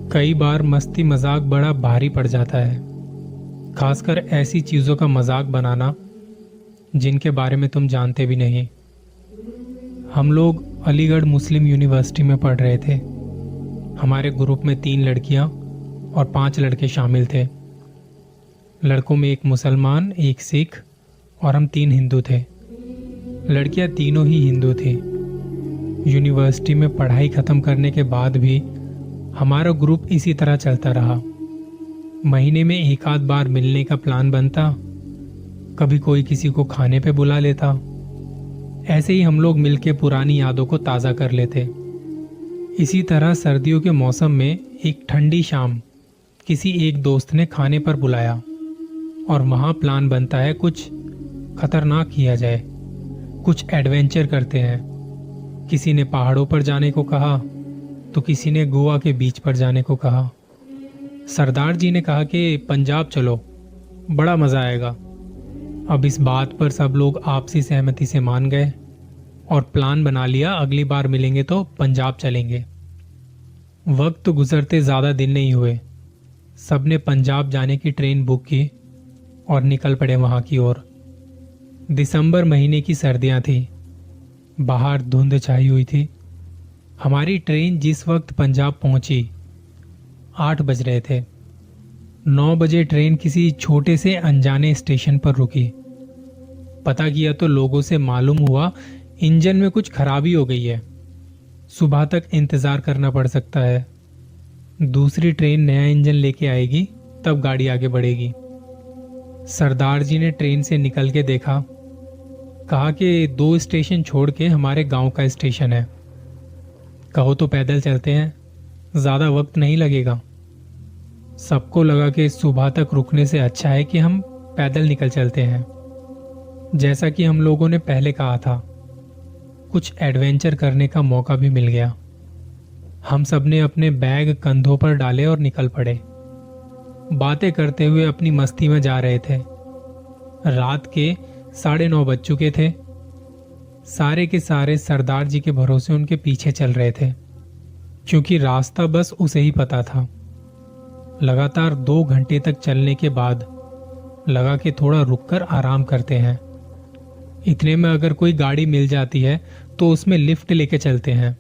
कई बार मस्ती मजाक बड़ा भारी पड़ जाता है, खासकर ऐसी चीज़ों का मजाक बनाना जिनके बारे में तुम जानते भी नहीं। हम लोग अलीगढ़ मुस्लिम यूनिवर्सिटी में पढ़ रहे थे। हमारे ग्रुप में 3 लड़कियां और 5 लड़के शामिल थे। लड़कों में एक मुसलमान, एक सिख और हम 3 हिंदू थे। लड़कियां तीनों ही हिंदू थी। यूनिवर्सिटी में पढ़ाई खत्म करने के बाद भी हमारा ग्रुप इसी तरह चलता रहा। महीने में एक आध बार मिलने का प्लान बनता, कभी कोई किसी को खाने पे बुला लेता। ऐसे ही हम लोग मिलके पुरानी यादों को ताज़ा कर लेते। इसी तरह सर्दियों के मौसम में एक ठंडी शाम किसी एक दोस्त ने खाने पर बुलाया और वहाँ प्लान बनता है कुछ खतरनाक किया जाए, कुछ एडवेंचर करते हैं। किसी ने पहाड़ों पर जाने को कहा तो किसी ने गोवा के बीच पर जाने को कहा। सरदार जी ने कहा कि पंजाब चलो, बड़ा मज़ा आएगा। अब इस बात पर सब लोग आपसी सहमति से मान गए और प्लान बना लिया, अगली बार मिलेंगे तो पंजाब चलेंगे। वक्त गुजरते ज़्यादा दिन नहीं हुए, सबने पंजाब जाने की ट्रेन बुक की और निकल पड़े वहाँ की ओर। दिसंबर महीने की सर्दियाँ थी, बाहर धुंध छाई हुई थी। हमारी ट्रेन जिस वक्त पंजाब पहुंची 8 बज रहे थे। 9 बजे ट्रेन किसी छोटे से अनजाने स्टेशन पर रुकी। पता किया तो लोगों से मालूम हुआ इंजन में कुछ खराबी हो गई है, सुबह तक इंतजार करना पड़ सकता है। दूसरी ट्रेन नया इंजन लेके आएगी, तब गाड़ी आगे बढ़ेगी। सरदार जी ने ट्रेन से निकल के देखा, कहा कि 2 स्टेशन छोड़ के हमारे गांव का स्टेशन है, कहो तो पैदल चलते हैं, ज़्यादा वक्त नहीं लगेगा। सबको लगा कि सुबह तक रुकने से अच्छा है कि हम पैदल निकल चलते हैं। जैसा कि हम लोगों ने पहले कहा था, कुछ एडवेंचर करने का मौका भी मिल गया। हम सब ने अपने बैग कंधों पर डाले और निकल पड़े। बातें करते हुए अपनी मस्ती में जा रहे थे। रात के 9:30 बज चुके थे। सारे के सारे सरदार जी के भरोसे उनके पीछे चल रहे थे, क्योंकि रास्ता बस उसे ही पता था। लगातार 2 घंटे तक चलने के बाद लगा कि थोड़ा रुककर आराम करते हैं। इतने में अगर कोई गाड़ी मिल जाती है तो उसमें लिफ्ट लेके चलते हैं,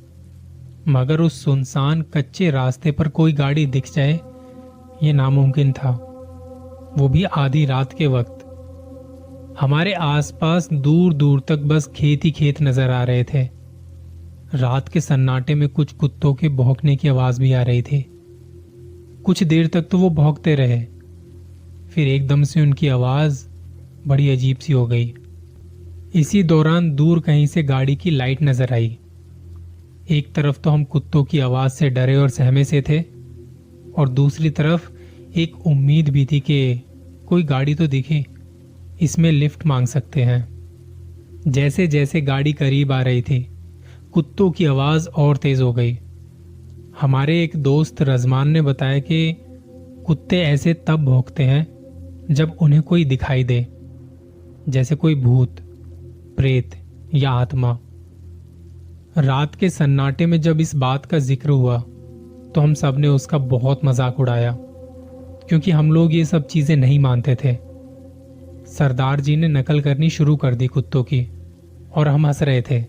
मगर उस सुनसान कच्चे रास्ते पर कोई गाड़ी दिख जाए ये नामुमकिन था, वो भी आधी रात के वक्त। हमारे आसपास दूर दूर तक बस खेत ही खेत नजर आ रहे थे। रात के सन्नाटे में कुछ कुत्तों के भौंकने की आवाज भी आ रही थी। कुछ देर तक तो वो भौंकते रहे, फिर एकदम से उनकी आवाज बड़ी अजीब सी हो गई। इसी दौरान दूर कहीं से गाड़ी की लाइट नजर आई। एक तरफ तो हम कुत्तों की आवाज से डरे और सहमे से थे, और दूसरी तरफ एक उम्मीद भी थी कि कोई गाड़ी तो दिखे, इसमें लिफ्ट मांग सकते हैं। जैसे जैसे गाड़ी करीब आ रही थी, कुत्तों की आवाज और तेज हो गई। हमारे एक दोस्त रजमान ने बताया कि कुत्ते ऐसे तब भौंकते हैं जब उन्हें कोई दिखाई दे, जैसे कोई भूत, प्रेत या आत्मा। रात के सन्नाटे में जब इस बात का जिक्र हुआ तो हम सब ने उसका बहुत मजाक उड़ाया, क्योंकि हम लोग ये सब चीजें नहीं मानते थे। सरदार जी ने नकल करनी शुरू कर दी कुत्तों की, और हम हंस रहे थे।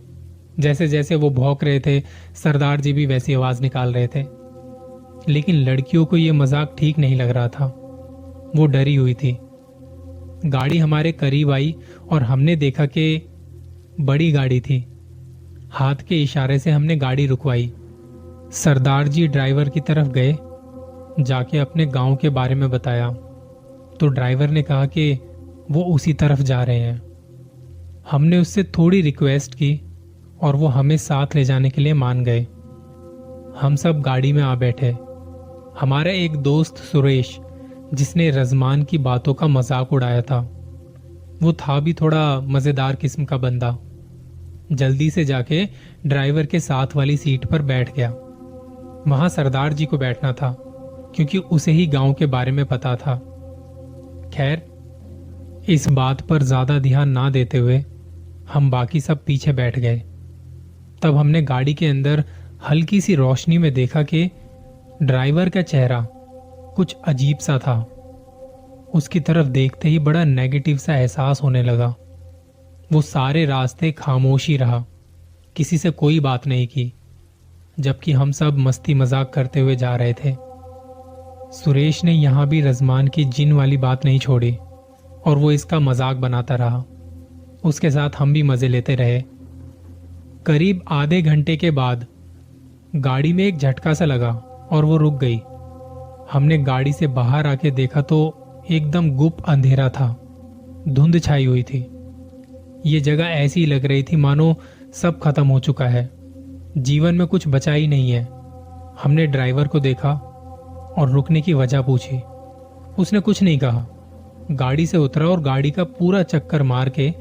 जैसे जैसे वो भौंक रहे थे, सरदार जी भी वैसी आवाज निकाल रहे थे। लेकिन लड़कियों को ये मजाक ठीक नहीं लग रहा था, वो डरी हुई थी। गाड़ी हमारे करीब आई और हमने देखा कि बड़ी गाड़ी थी। हाथ के इशारे से हमने गाड़ी रुकवाई। सरदार जी ड्राइवर की तरफ गए, जाके अपने गांव के बारे में बताया तो ड्राइवर ने कहा कि वो उसी तरफ जा रहे हैं। हमने उससे थोड़ी रिक्वेस्ट की और वो हमें साथ ले जाने के लिए मान गए। हम सब गाड़ी में आ बैठे। हमारा एक दोस्त सुरेश, जिसने रजमान की बातों का मजाक उड़ाया था, वो था भी थोड़ा मजेदार किस्म का बंदा। जल्दी से जाके ड्राइवर के साथ वाली सीट पर बैठ गया। वहां सरदार जी को बैठना था, क्योंकि उसे ही गांव के बारे में पता था। खैर, इस बात पर ज्यादा ध्यान ना देते हुए हम बाकी सब पीछे बैठ गए। तब हमने गाड़ी के अंदर हल्की सी रोशनी में देखा कि ड्राइवर का चेहरा कुछ अजीब सा था। उसकी तरफ देखते ही बड़ा नेगेटिव सा एहसास होने लगा। वो सारे रास्ते खामोश ही रहा, किसी से कोई बात नहीं की, जबकि हम सब मस्ती मजाक करते हुए जा रहे थे। सुरेश ने यहां भी रजमान की जिन वाली बात नहीं छोड़ी और वो इसका मजाक बनाता रहा। उसके साथ हम भी मजे लेते रहे। करीब आधे घंटे के बाद गाड़ी में एक झटका सा लगा और वो रुक गई। हमने गाड़ी से बाहर आके देखा तो एकदम गुप्त अंधेरा था, धुंध छाई हुई थी। ये जगह ऐसी लग रही थी मानो सब खत्म हो चुका है, जीवन में कुछ बचा ही नहीं है। हमने ड्राइवर को देखा और रुकने की वजह पूछी। उसने कुछ नहीं कहा, गाड़ी से उतरा और गाड़ी का पूरा चक्कर मार के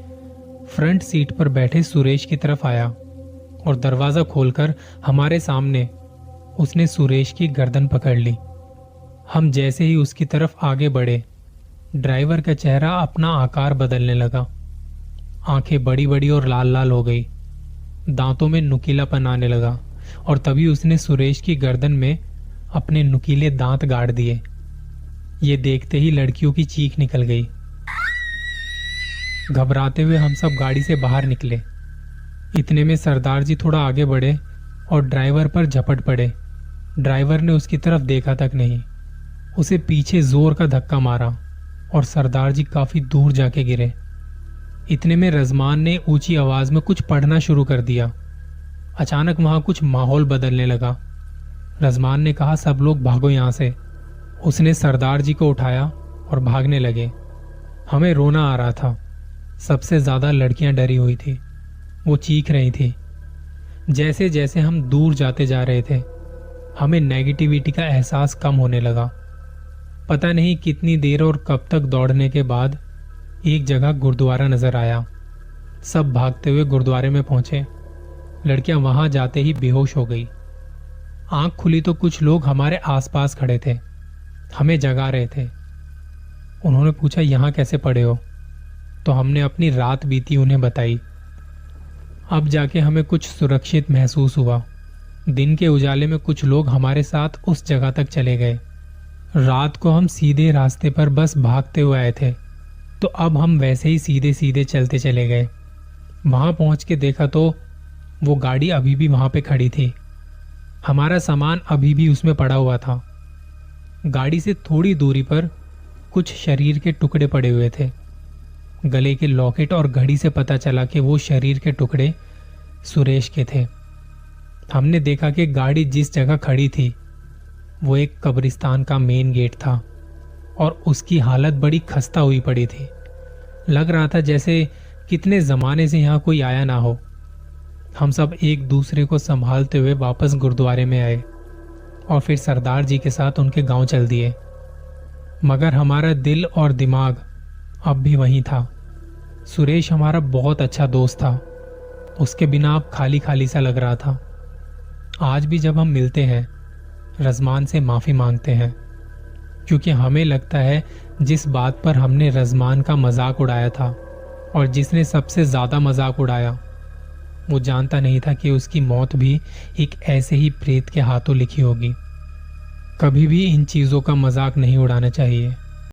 फ्रंट सीट पर बैठे सुरेश की तरफ आया और दरवाजा खोलकर हमारे सामने उसने सुरेश की गर्दन पकड़ ली। हम जैसे ही उसकी तरफ आगे बढ़े, ड्राइवर का चेहरा अपना आकार बदलने लगा। आंखें बड़ी बड़ी और लाल लाल हो गई, दांतों में नुकीलापन आने लगा और तभी उसने सुरेश की गर्दन में अपने नुकीले दांत गाड़ दिए। ये देखते ही लड़कियों की चीख निकल गई। घबराते हुए हम सब गाड़ी से बाहर निकले। इतने में सरदार जी थोड़ा आगे बढ़े और ड्राइवर पर झपट पड़े। ड्राइवर ने उसकी तरफ देखा तक नहीं, उसे पीछे जोर का धक्का मारा और सरदार जी काफी दूर जाके गिरे। इतने में रजमान ने ऊंची आवाज में कुछ पढ़ना शुरू कर दिया। अचानक वहां कुछ माहौल बदलने लगा। रजमान ने कहा, सब लोग भागो यहां से। उसने सरदार जी को उठाया और भागने लगे। हमें रोना आ रहा था। सबसे ज्यादा लड़कियां डरी हुई थी, वो चीख रही थी। जैसे जैसे हम दूर जाते जा रहे थे, हमें नेगेटिविटी का एहसास कम होने लगा। पता नहीं कितनी देर और कब तक दौड़ने के बाद एक जगह गुरुद्वारा नजर आया। सब भागते हुए गुरुद्वारे में पहुंचे। लड़कियां वहां जाते ही बेहोश हो गई। आंख खुली तो कुछ लोग हमारे आसपास खड़े थे, हमें जगा रहे थे। उन्होंने पूछा, यहां कैसे पड़े हो? तो हमने अपनी रात बीती उन्हें बताई। अब जाके हमें कुछ सुरक्षित महसूस हुआ। दिन के उजाले में कुछ लोग हमारे साथ उस जगह तक चले गए। रात को हम सीधे रास्ते पर बस भागते हुए आए थे, तो अब हम वैसे ही सीधे सीधे चलते चले गए। वहां पहुंच के देखा तो वो गाड़ी अभी भी वहां पे खड़ी थी। हमारा सामान अभी भी उसमें पड़ा हुआ था। गाड़ी से थोड़ी दूरी पर कुछ शरीर के टुकड़े पड़े हुए थे। गले के लॉकेट और घड़ी से पता चला कि वो शरीर के टुकड़े सुरेश के थे। हमने देखा कि गाड़ी जिस जगह खड़ी थी वो एक कब्रिस्तान का मेन गेट था और उसकी हालत बड़ी खस्ता हुई पड़ी थी। लग रहा था जैसे कितने जमाने से यहाँ कोई आया ना हो। हम सब एक दूसरे को संभालते हुए वापस गुरुद्वारे में आए और फिर सरदार जी के साथ उनके गांव चल दिए। मगर हमारा दिल और दिमाग अब भी वहीं था। सुरेश हमारा बहुत अच्छा दोस्त था, उसके बिना अब खाली खाली सा लग रहा था। आज भी जब हम मिलते हैं रजमान से माफी मांगते हैं, क्योंकि हमें लगता है जिस बात पर हमने रजमान का मजाक उड़ाया था और जिसने सबसे ज्यादा मजाक उड़ाया, वो जानता नहीं था कि उसकी मौत भी एक ऐसे ही प्रेत के हाथों लिखी होगी। कभी भी इन चीजों का मजाक नहीं उड़ाना चाहिए।